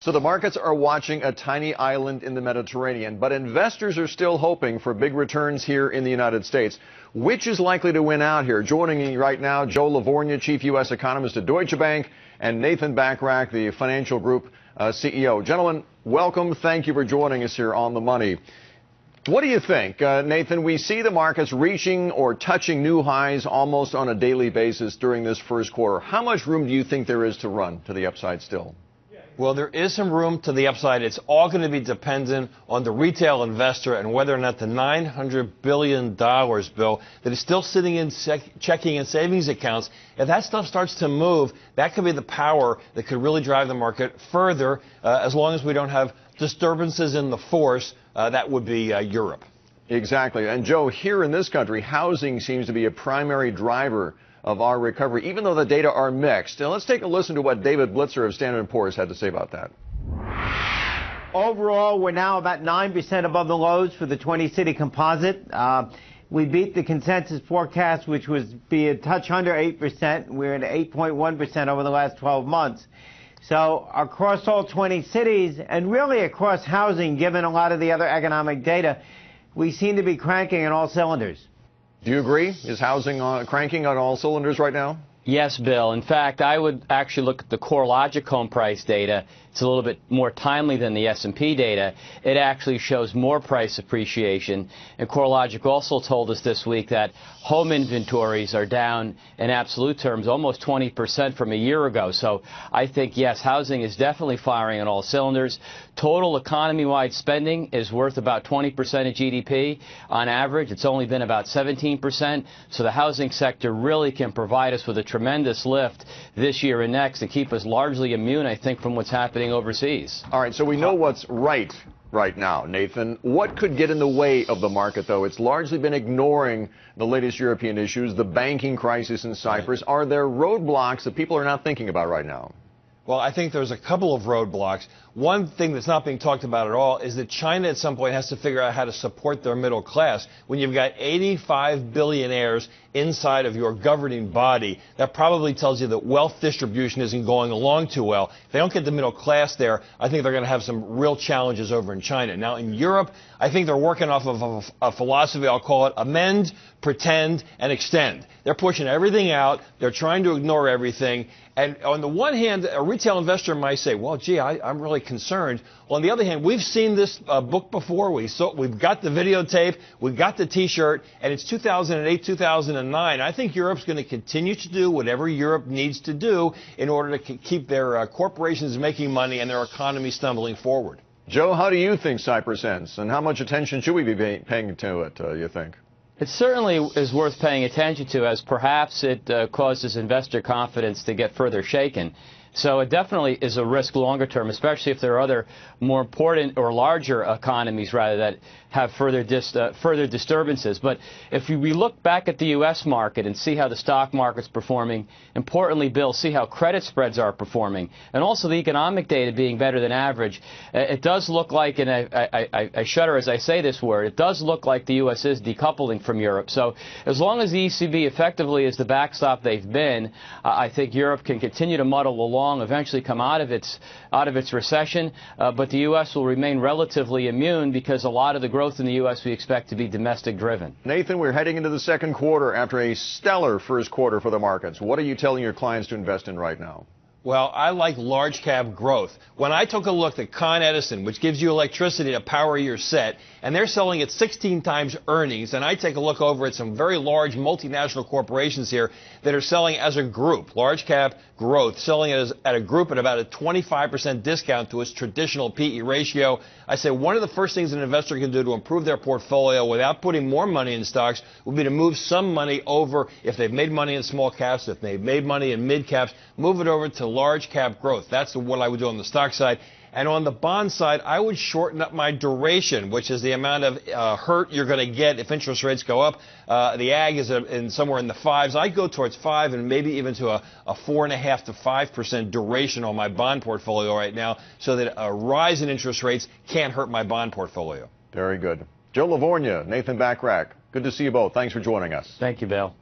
So the markets are watching a tiny island in the Mediterranean, but investors are still hoping for big returns here in the United States. Which is likely to win out here? Joining me right now, Joe Livornia, Chief U.S. Economist at Deutsche Bank, and Nathan Bachrach, the Financial Group CEO. Gentlemen, welcome. Thank you for joining us here on The Money. What do you think, Nathan? We see the markets reaching or touching new highs almost on a daily basis during this first quarter. How much room do you think there is to run to the upside still? Well, there is some room to the upside. It's all going to be dependent on the retail investor and whether or not the $900 billion, Bill, that is still sitting in checking and savings accounts, if that stuff starts to move, that could be the power that could really drive the market further, as long as we don't have disturbances in the force. That would be Europe. Exactly. And, Joe, here in this country, housing seems to be a primary driver of our recovery, even though the data are mixed. And let's take a listen to what David Blitzer of Standard & Poor's had to say about that. Overall, we're now about 9% above the lows for the 20-city composite. We beat the consensus forecast, which was be a touch under 8%. We're at 8.1% over the last 12 months. So across all 20 cities, and really across housing, given a lot of the other economic data, we seem to be cranking on all cylinders. Do you agree? Is housing cranking on all cylinders right now? Yes, Bill. In fact, I would actually look at the CoreLogic home price data. It's a little bit more timely than the S&P data. It actually shows more price appreciation. And CoreLogic also told us this week that home inventories are down in absolute terms almost 20% from a year ago. So I think, yes, housing is definitely firing on all cylinders. Total economy-wide spending is worth about 20% of GDP. On average, it's only been about 17%. So the housing sector really can provide us with a tremendous lift this year and next and keep us largely immune, I think, from what's happening overseas. All right, so we know what's right now, Nathan. What could get in the way of the market, though? It's largely been ignoring the latest European issues, the banking crisis in Cyprus. Right. Are there roadblocks that people are not thinking about right now? Well, I think there's a couple of roadblocks. One thing that's not being talked about at all is that China at some point has to figure out how to support their middle class. When you've got 85 billionaires inside of your governing body, that probably tells you that wealth distribution isn't going along too well. If they don't get the middle class there, I think they're going to have some real challenges over in China. Now, in Europe, I think they're working off of a philosophy, I'll call it amend, pretend, and extend. They're pushing everything out. They're trying to ignore everything. And on the one hand, a retail investor might say, well, gee, I'm really concerned. Well, on the other hand, we've seen this book before. We've got the videotape. We've got the T-shirt. And it's 2008, 2009. I think Europe's going to continue to do whatever Europe needs to do in order to keep their corporations making money and their economy stumbling forward. Joe, how do you think Cyprus ends? And how much attention should we be paying to it, you think? It certainly is worth paying attention to, as perhaps it causes investor confidence to get further shaken. So it definitely is a risk longer term, especially if there are other more important or larger economies, rather, that have further disturbances. But if we look back at the U.S. market and see how the stock market's performing, importantly, Bill, see how credit spreads are performing, and also the economic data being better than average, it does look like, and I shudder as I say this word, it does look like the U.S. is decoupling from Europe. So as long as the ECB effectively is the backstop they've been, I think Europe can continue to muddle along, eventually come out of its recession, but the U.S. will remain relatively immune because a lot of the growth in the U.S. we expect to be domestic driven. Nathan, we're heading into the second quarter after a stellar first quarter for the markets. What are you telling your clients to invest in right now? Well, I like large cap growth. When I took a look at Con Edison, which gives you electricity to power your set, and they're selling at 16 times earnings, and I take a look over at some very large multinational corporations here that are selling as a group, large cap growth, selling it at a group at about a 25% discount to its traditional PE ratio. I say one of the first things an investor can do to improve their portfolio without putting more money in stocks would be to move some money over, if they've made money in small caps, if they've made money in mid caps, move it over to large cap growth. That's what I would do on the stock side. And on the bond side, I would shorten up my duration, which is the amount of hurt you're going to get if interest rates go up. The ag is somewhere in the 5s. I go towards 5 and maybe even to a 4.5% to 5% duration on my bond portfolio right now, so that a rise in interest rates can't hurt my bond portfolio. Very good. Joe Livornia, Nathan Bachrach, good to see you both. Thanks for joining us. Thank you, Bill.